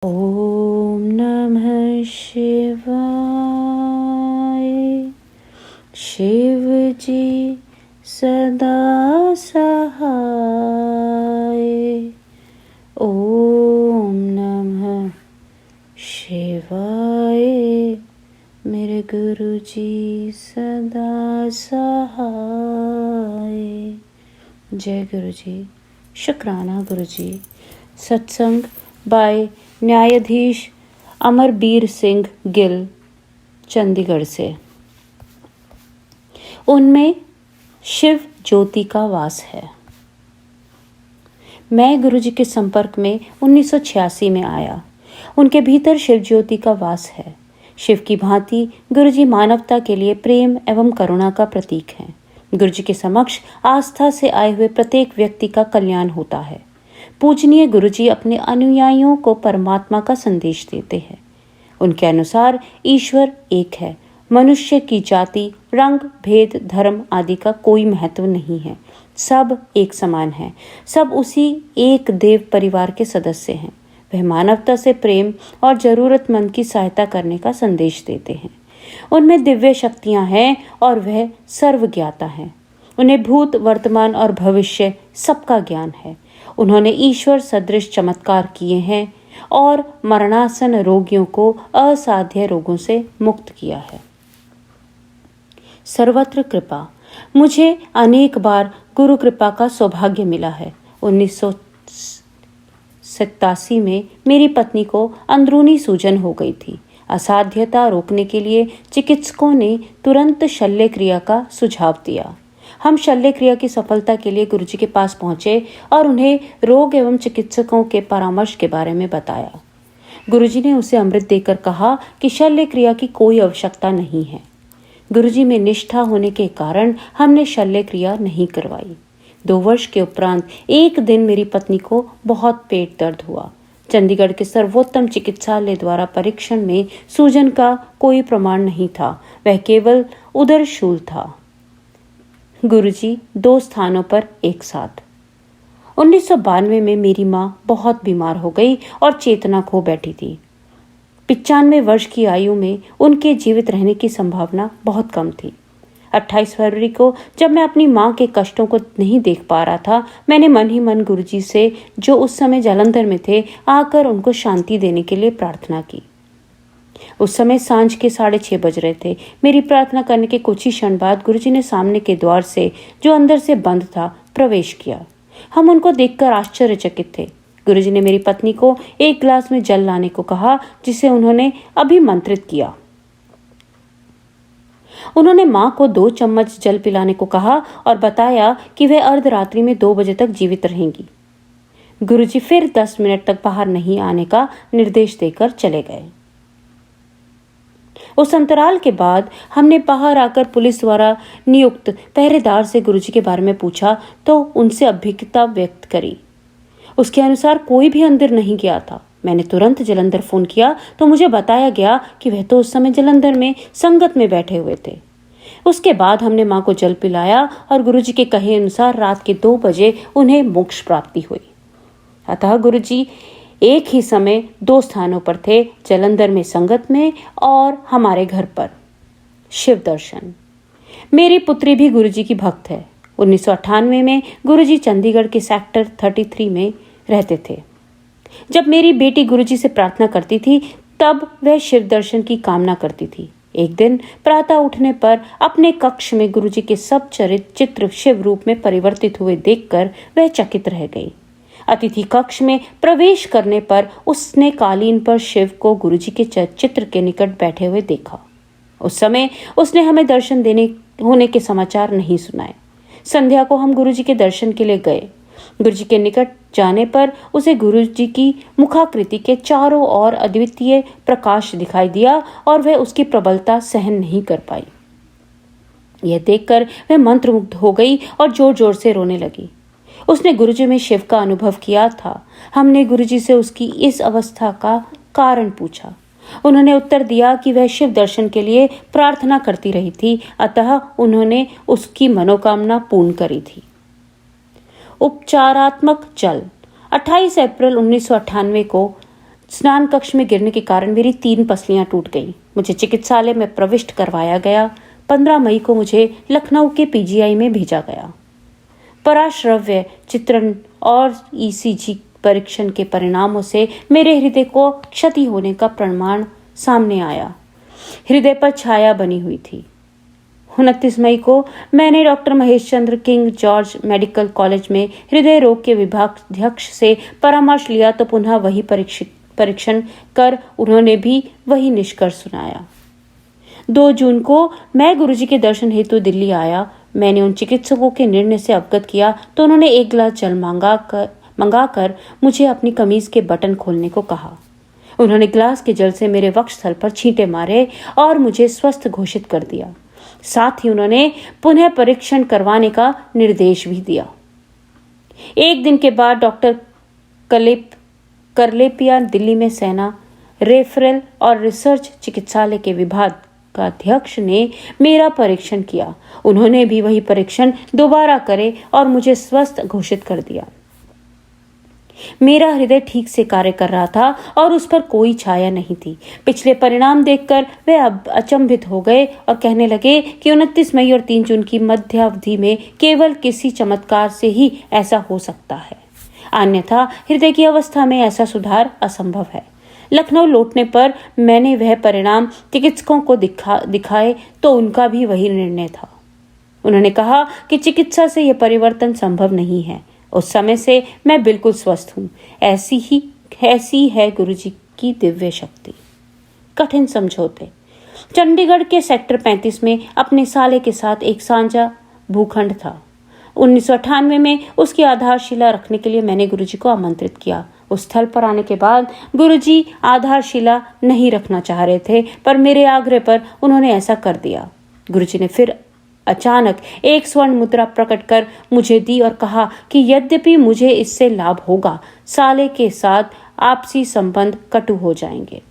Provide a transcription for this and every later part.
ओम नमः शिवाय। शिव जी सदा सहाय। ओम नमः शिवाय। मेरे गुरु जी सदा सहाय। जय गुरु जी। शुक्राना गुरु जी। सत्संग बाय न्यायाधीश अमरबीर सिंह गिल, चंडीगढ़ से। उनमें शिव ज्योति का वास है। मैं गुरुजी के संपर्क में 1986 में आया। उनके भीतर शिव ज्योति का वास है। शिव की भांति गुरुजी मानवता के लिए प्रेम एवं करुणा का प्रतीक हैं। गुरुजी के समक्ष आस्था से आए हुए प्रत्येक व्यक्ति का कल्याण होता है। पूजनीय गुरुजी अपने अनुयायियों को परमात्मा का संदेश देते हैं। उनके अनुसार ईश्वर एक है। मनुष्य की जाति, रंग, भेद, धर्म आदि का कोई महत्व नहीं है। सब एक समान है। सब उसी एक देव परिवार के सदस्य हैं। वह मानवता से प्रेम और जरूरतमंद की सहायता करने का संदेश देते हैं। उनमें दिव्य शक्तियां हैं और वह सर्वज्ञाता हैं। उन्हें भूत, वर्तमान और भविष्य सबका ज्ञान है। उन्होंने ईश्वर सदृश चमत्कार किए हैं और मरणासन रोगियों को असाध्य रोगों से मुक्त किया है। सर्वत्र कृपा। मुझे अनेक बार गुरु कृपा का सौभाग्य मिला है। 1987 में मेरी पत्नी को अंदरूनी सूजन हो गई थी। असाध्यता रोकने के लिए चिकित्सकों ने तुरंत शल्य क्रिया का सुझाव दिया। हम शल्य क्रिया की सफलता के लिए गुरुजी के पास पहुंचे और उन्हें रोग एवं चिकित्सकों के परामर्श के बारे में बताया। गुरुजी ने उसे अमृत देकर कहा कि शल्य क्रिया की कोई आवश्यकता नहीं है। गुरुजी में निष्ठा होने के कारण हमने शल्य क्रिया नहीं करवाई। 2 वर्ष के उपरांत एक दिन मेरी पत्नी को बहुत पेट दर्द हुआ। चंडीगढ़ के सर्वोत्तम चिकित्सालय द्वारा परीक्षण में सूजन का कोई प्रमाण नहीं था। वह केवल उदरशूल था। गुरुजी 2 स्थानों पर एक साथ। 1992 में मेरी माँ बहुत बीमार हो गई और चेतना खो बैठी थी। 95 वर्ष की आयु में उनके जीवित रहने की संभावना बहुत कम थी। 28 फरवरी को जब मैं अपनी माँ के कष्टों को नहीं देख पा रहा था, मैंने मन ही मन गुरुजी से, जो उस समय जालंधर में थे, आकर उनको शांति देने के लिए प्रार्थना की। उस समय सांझ के 6:30 बज रहे थे। मेरी प्रार्थना करने के कुछ ही क्षण बाद गुरुजी ने सामने के द्वार से, जो अंदर से बंद था, प्रवेश किया। हम उनको देखकर आश्चर्यचकित थे। गुरुजी ने मेरी पत्नी को एक गिलास में जल लाने को कहा, जिसे उन्होंने अभिमंत्रित किया। उन्होंने माँ को 2 चम्मच जल पिलाने को कहा और बताया कि वह अर्धरात्रि में 2 बजे तक जीवित रहेंगी। गुरुजी फिर 10 मिनट तक बाहर नहीं आने का निर्देश देकर चले गए। उस अंतराल के बाद हमने बाहर आकर पुलिस द्वारा नियुक्त पहरेदार से गुरुजी के बारे में पूछा तो उनसे अभिज्ञता व्यक्त करी। उसके अनुसार कोई भी अंदर नहीं गया था। मैंने तुरंत जालंधर फोन किया तो मुझे बताया गया कि वह तो उस समय जालंधर में संगत में बैठे हुए थे। उसके बाद हमने माँ को जल पिलाया और गुरुजी के कहे अनुसार रात के 2 बजे उन्हें मोक्ष प्राप्ति हुई। अतः गुरुजी एक ही समय 2 स्थानों पर थे, जालंधर में संगत में और हमारे घर पर। शिव दर्शन। मेरी पुत्री भी गुरुजी की भक्त है। 1998 में गुरुजी चंडीगढ़ के सेक्टर 33 में रहते थे। जब मेरी बेटी गुरुजी से प्रार्थना करती थी तब वह शिव दर्शन की कामना करती थी। एक दिन प्रातः उठने पर अपने कक्ष में गुरुजी के सब चित्र शिव रूप में परिवर्तित हुए देखकर वह चकित रह गई। अतिथि कक्ष में प्रवेश करने पर उसने कालीन पर शिव को गुरुजी के चित्र के निकट बैठे हुए देखा। उस समय उसने हमें दर्शन देने होने के समाचार नहीं सुनाए। संध्या को हम गुरुजी के दर्शन के लिए गए। गुरुजी के निकट जाने पर उसे गुरुजी की मुखाकृति के चारों ओर अद्वितीय प्रकाश दिखाई दिया और वह उसकी प्रबलता सहन नहीं कर पाई। यह देखकर वह मंत्रमुग्ध हो गई और जोर जोर से रोने लगी। उसने गुरुजी में शिव का अनुभव किया था। हमने गुरुजी से उसकी इस अवस्था का कारण पूछा। उन्होंने उत्तर दिया कि वह शिव दर्शन के लिए प्रार्थना करती रही थी, अतः उन्होंने उसकी मनोकामना पूर्ण करी थी। उपचारात्मक जल। 28 अप्रैल 1998 को स्नान कक्ष में गिरने के कारण मेरी 3 पसलियां टूट गईं। मुझे चिकित्सालय में प्रविष्ट करवाया गया। 15 मई को मुझे लखनऊ के पीजीआई में भेजा गया। पराश्रव्य चित्रण और ईसीजी परीक्षण के परिणामों से मेरे हृदय को क्षति होने का प्रमाण सामने आया। हृदय पर छाया बनी हुई थी। 29 मई को मैंने doctor Mahesh Chandra king George medical college में हृदय रोग के विभागाध्यक्ष से परामर्श लिया तो पुनः वही परीक्षण कर उन्होंने भी वही निष्कर्ष सुनाया। 2 जून को मैं गुरुजी के दर्शन हेतु दिल्ली आया। मैंने उन चिकित्सकों के निर्णय से अवगत किया तो उन्होंने 1 गिलास जल मंगाकर मुझे अपनी कमीज के बटन खोलने को कहा। उन्होंने गिलास के जल से मेरे वक्षस्थल पर छींटे मारे और मुझे स्वस्थ घोषित कर दिया। साथ ही उन्होंने पुनः परीक्षण करवाने का निर्देश भी दिया। 1 दिन के बाद डॉक्टर करलेपिया दिल्ली में सेना रेफरल और रिसर्च चिकित्सालय के विभाग का अध्यक्ष ने मेरा परीक्षण किया। उन्होंने भी वही परीक्षण दोबारा करे और मुझे स्वस्थ घोषित कर दिया। मेरा हृदय ठीक से कार्य कर रहा था और उस पर कोई छाया नहीं थी। पिछले परिणाम देखकर वे अब अचंभित हो गए और कहने लगे कि 29 मई और 3 जून की मध्यावधि में केवल किसी चमत्कार से ही ऐसा हो सकता है, अन्यथा हृदय की अवस्था में ऐसा सुधार असंभव है। लखनऊ लौटने पर मैंने वह परिणाम चिकित्सकों को दिखाए तो उनका भी वही निर्णय था। उन्होंने कहा कि चिकित्सा से यह परिवर्तन संभव नहीं है। उस समय से मैं बिल्कुल स्वस्थ हूँ। ऐसी है गुरुजी की दिव्य शक्ति। कठिन समझौते। चंडीगढ़ के सेक्टर 35 में अपने साले के साथ एक साझा भूखंड था। 1998 में उसकी आधारशिला रखने के लिए मैंने गुरुजी को आमंत्रित किया। उस स्थल पर आने के बाद गुरुजी आधारशिला नहीं रखना चाह रहे थे, पर मेरे आग्रह पर उन्होंने ऐसा कर दिया। गुरुजी ने फिर अचानक एक स्वर्ण मुद्रा प्रकट कर मुझे दी और कहा कि यद्यपि मुझे इससे लाभ होगा, साले के साथ आपसी संबंध कटु हो जाएंगे।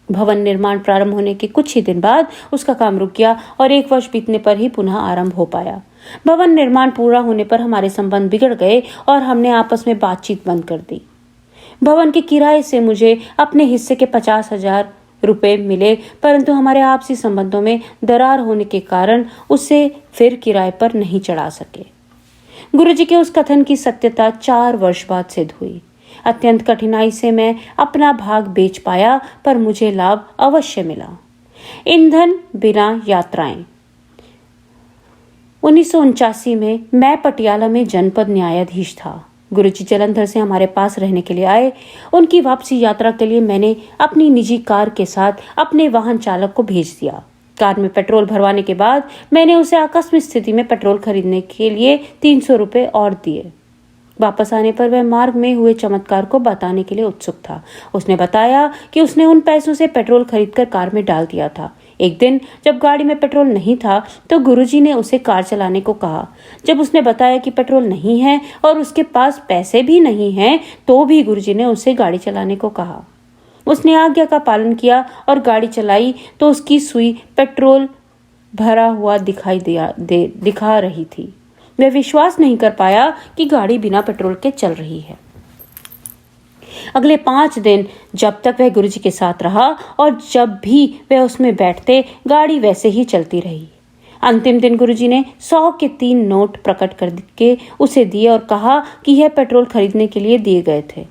भवन निर्माण प्रारंभ होने के कुछ ही दिन बाद उसका काम रुक गया और 1 वर्ष बीतने पर ही पुनः आरंभ हो पाया। भवन निर्माण पूरा होने पर हमारे संबंध बिगड़ गए और हमने आपस में बातचीत बंद कर दी। भवन के किराए से मुझे अपने हिस्से के 50,000 रुपए मिले, परंतु हमारे आपसी संबंधों में दरार होने के कारण उसे फिर किराए पर नहीं चढ़ा सके। गुरुजी के उस कथन की सत्यता 4 वर्ष बाद सिद्ध हुई। अत्यंत कठिनाई से मैं अपना भाग बेच पाया, पर मुझे लाभ अवश्य मिला। ईंधन बिना यात्राएं। 1979 में मैं पटियाला में जनपद न्यायाधीश था। गुरुजी जलंधर से हमारे पास रहने के लिए आए। उनकी वापसी यात्रा के लिए मैंने अपनी निजी कार के साथ अपने वाहन चालक को भेज दिया। कार में पेट्रोल भरवाने के बाद मैंने उसे आकस्मिक स्थिति में पेट्रोल खरीदने के लिए 300 रुपए और दिए। वापस आने पर वह मार्ग में हुए चमत्कार को बताने के लिए उत्सुक था। उसने बताया कि उसने उन पैसों से पेट्रोल खरीदकर कार में डाल दिया था। एक दिन जब गाड़ी में पेट्रोल नहीं था तो गुरुजी ने उसे कार चलाने को कहा। जब उसने बताया कि पेट्रोल नहीं है और उसके पास पैसे भी नहीं हैं, तो भी गुरुजी ने उसे गाड़ी चलाने को कहा। उसने आज्ञा का पालन किया और गाड़ी चलाई तो उसकी सुई पेट्रोल भरा हुआ दिखा रही थी। वह विश्वास नहीं कर पाया कि गाड़ी बिना पेट्रोल के चल रही है। अगले 5 दिन जब तक वह गुरुजी के साथ रहा और जब भी वह उसमें बैठते, गाड़ी वैसे ही चलती रही। अंतिम दिन गुरुजी ने 100 के 3 नोट प्रकट करके उसे दिए और कहा कि यह पेट्रोल खरीदने के लिए दिए गए थे।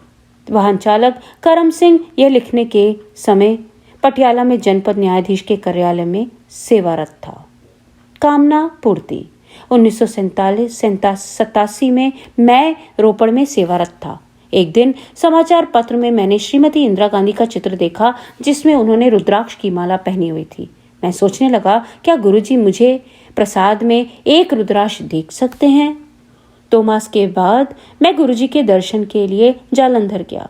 वाहन चालक करम सिंह यह लिखने के समय पटियाला में जनपद न्यायाधीश के कार्यालय में सेवारत था। कामना पूर्ति। 1987 में मैं रोपड़ में सेवारत था। एक दिन समाचार पत्र में मैंने श्रीमती इंदिरा गांधी का चित्र देखा, जिसमें उन्होंने रुद्राक्ष की माला पहनी हुई थी। मैं सोचने लगा, क्या गुरुजी मुझे प्रसाद में एक रुद्राक्ष देख सकते हैं? 2 मास के बाद मैं गुरुजी के दर्शन के लिए जालंधर गया।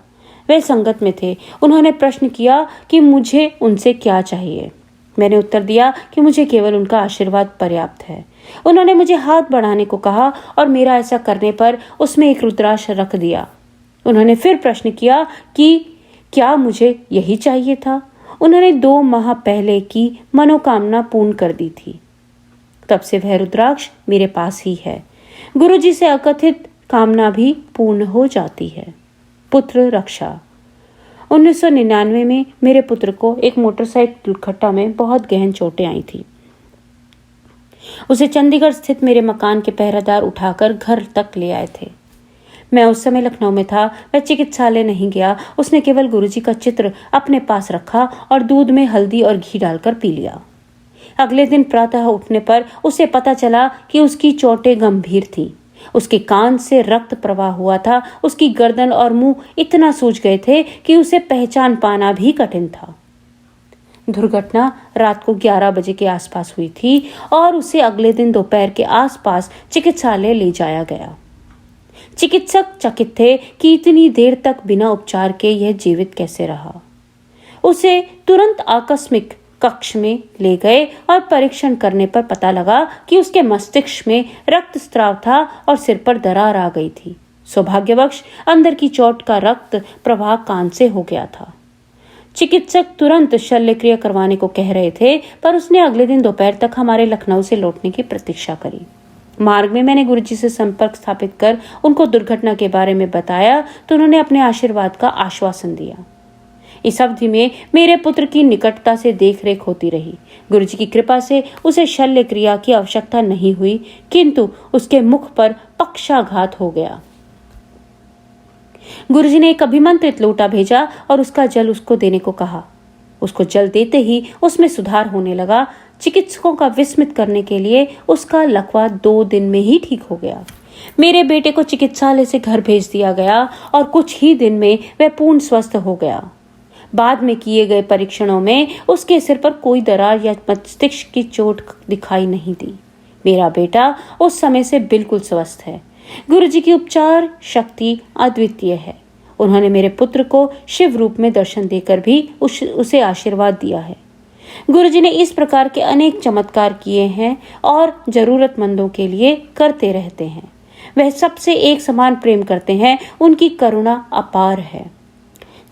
वे संगत में थे। उन्होंने प्रश्न किया कि मुझे उनसे क्या चाहिए। मैंने उत्तर दिया कि मुझे केवल उनका आशीर्वाद पर्याप्त है। उन्होंने मुझे हाथ बढ़ाने को कहा और मेरा ऐसा करने पर उसमें एक रुद्राक्ष रख दिया। उन्होंने फिर प्रश्न किया कि क्या मुझे यही चाहिए था। उन्होंने 2 माह पहले की मनोकामना पूर्ण कर दी थी। तब से वह रुद्राक्ष मेरे पास ही है। गुरुजी से अकथित कामना भी पूर्ण हो जाती है। पुत्र रक्षा। 1999 में मेरे पुत्र को एक मोटरसाइकिल दुर्घटना में बहुत गहन चोटें आई थी। उसे चंडीगढ़ स्थित मेरे मकान के पहरेदार उठाकर घर तक ले आए थे। मैं उस समय लखनऊ में था। वह चिकित्सालय नहीं गया। उसने केवल गुरुजी का चित्र अपने पास रखा और दूध में हल्दी और घी डालकर पी लिया। अगले दिन प्रातः उठने पर उसे पता चला कि उसकी चोटें गंभीर थीं। उसके कान से रक्त प्रवाह हुआ था। उसकी गर्दन और मुंह इतना सूज गए थे कि उसे पहचान पाना भी कठिन था। दुर्घटना रात को 11 बजे के आसपास हुई थी और उसे अगले दिन दोपहर के आसपास चिकित्सालय ले जाया गया। चिकित्सक चकित थे कि इतनी देर तक बिना उपचार के यह जीवित कैसे रहा। उसे तुरंत आकस्मिक कक्ष में ले गए और परीक्षण करने पर पता लगा कि उसके मस्तिष्क में रक्तस्राव था और सिर पर दरार आ गई थी। सौभाग्यवश अंदर की चोट का रक्त प्रवाह कान से हो गया था। चिकित्सक तुरंत शल्यक्रिया करवाने को कह रहे थे, पर उसने अगले दिन दोपहर तक हमारे लखनऊ से लौटने की प्रतीक्षा करी। मार्ग में मैंने गुरुजी से संपर्क स्थापित कर उनको दुर्घटना के बारे में बताया तो उन्होंने अपने आशीर्वाद का आश्वासन दिया। इस अवधि में मेरे पुत्र की निकटता से देखरेख होती रही। गुरुजी की कृपा से उसे शल्य क्रिया की आवश्यकता नहीं हुई, किंतु उसके मुख पर पक्षाघात हो गया। गुरुजी ने एक अभिमंत्रित लोटा भेजा और उसका जल उसको देने को कहा। उसको जल देते ही उसमें सुधार होने लगा। चिकित्सकों का विस्मित करने के लिए उसका लकवा 2 दिन में ही ठीक हो गया। मेरे बेटे को चिकित्सालय से घर भेज दिया गया और कुछ ही दिन में वह पूर्ण स्वस्थ हो गया। बाद में किए गए परीक्षणों में उसके सिर पर कोई दरार या मस्तिष्क की चोट दिखाई नहीं दी। मेरा बेटा उस समय से बिल्कुल स्वस्थ है। गुरुजी की उपचार शक्ति अद्वितीय है। उन्होंने मेरे पुत्र को शिव रूप में दर्शन देकर भी उसे आशीर्वाद दिया है। गुरुजी ने इस प्रकार के अनेक चमत्कार किए हैं और जरूरतमंदों के लिए करते रहते हैं। वह सबसे एक समान प्रेम करते हैं। उनकी करुणा अपार है।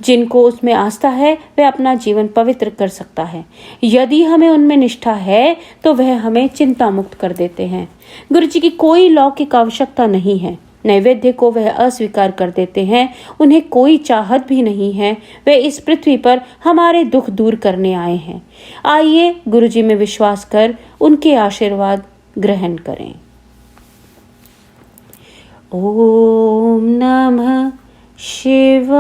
जिनको उसमें आस्था है वह अपना जीवन पवित्र कर सकता है। यदि हमें उनमें निष्ठा है तो वह हमें चिंता मुक्त कर देते हैं। गुरुजी की कोई लौकिक आवश्यकता नहीं है। नैवेद्य को वह अस्वीकार कर देते हैं। उन्हें कोई चाहत भी नहीं है। वे इस पृथ्वी पर हमारे दुख दूर करने आए हैं। आइए गुरुजी में विश्वास कर उनके आशीर्वाद ग्रहण करें। ओम नमः शिवाय।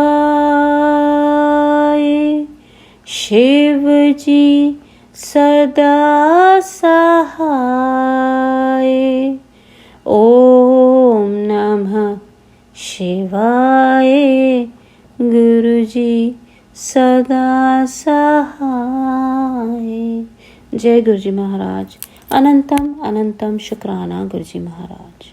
शिव जी सदा सहाय। ओम नमः शिवाय। गुरुजी सदा सहाय। जय गुरुजी महाराज। अनंतम अनंतम शुक्राना गुरुजी महाराज।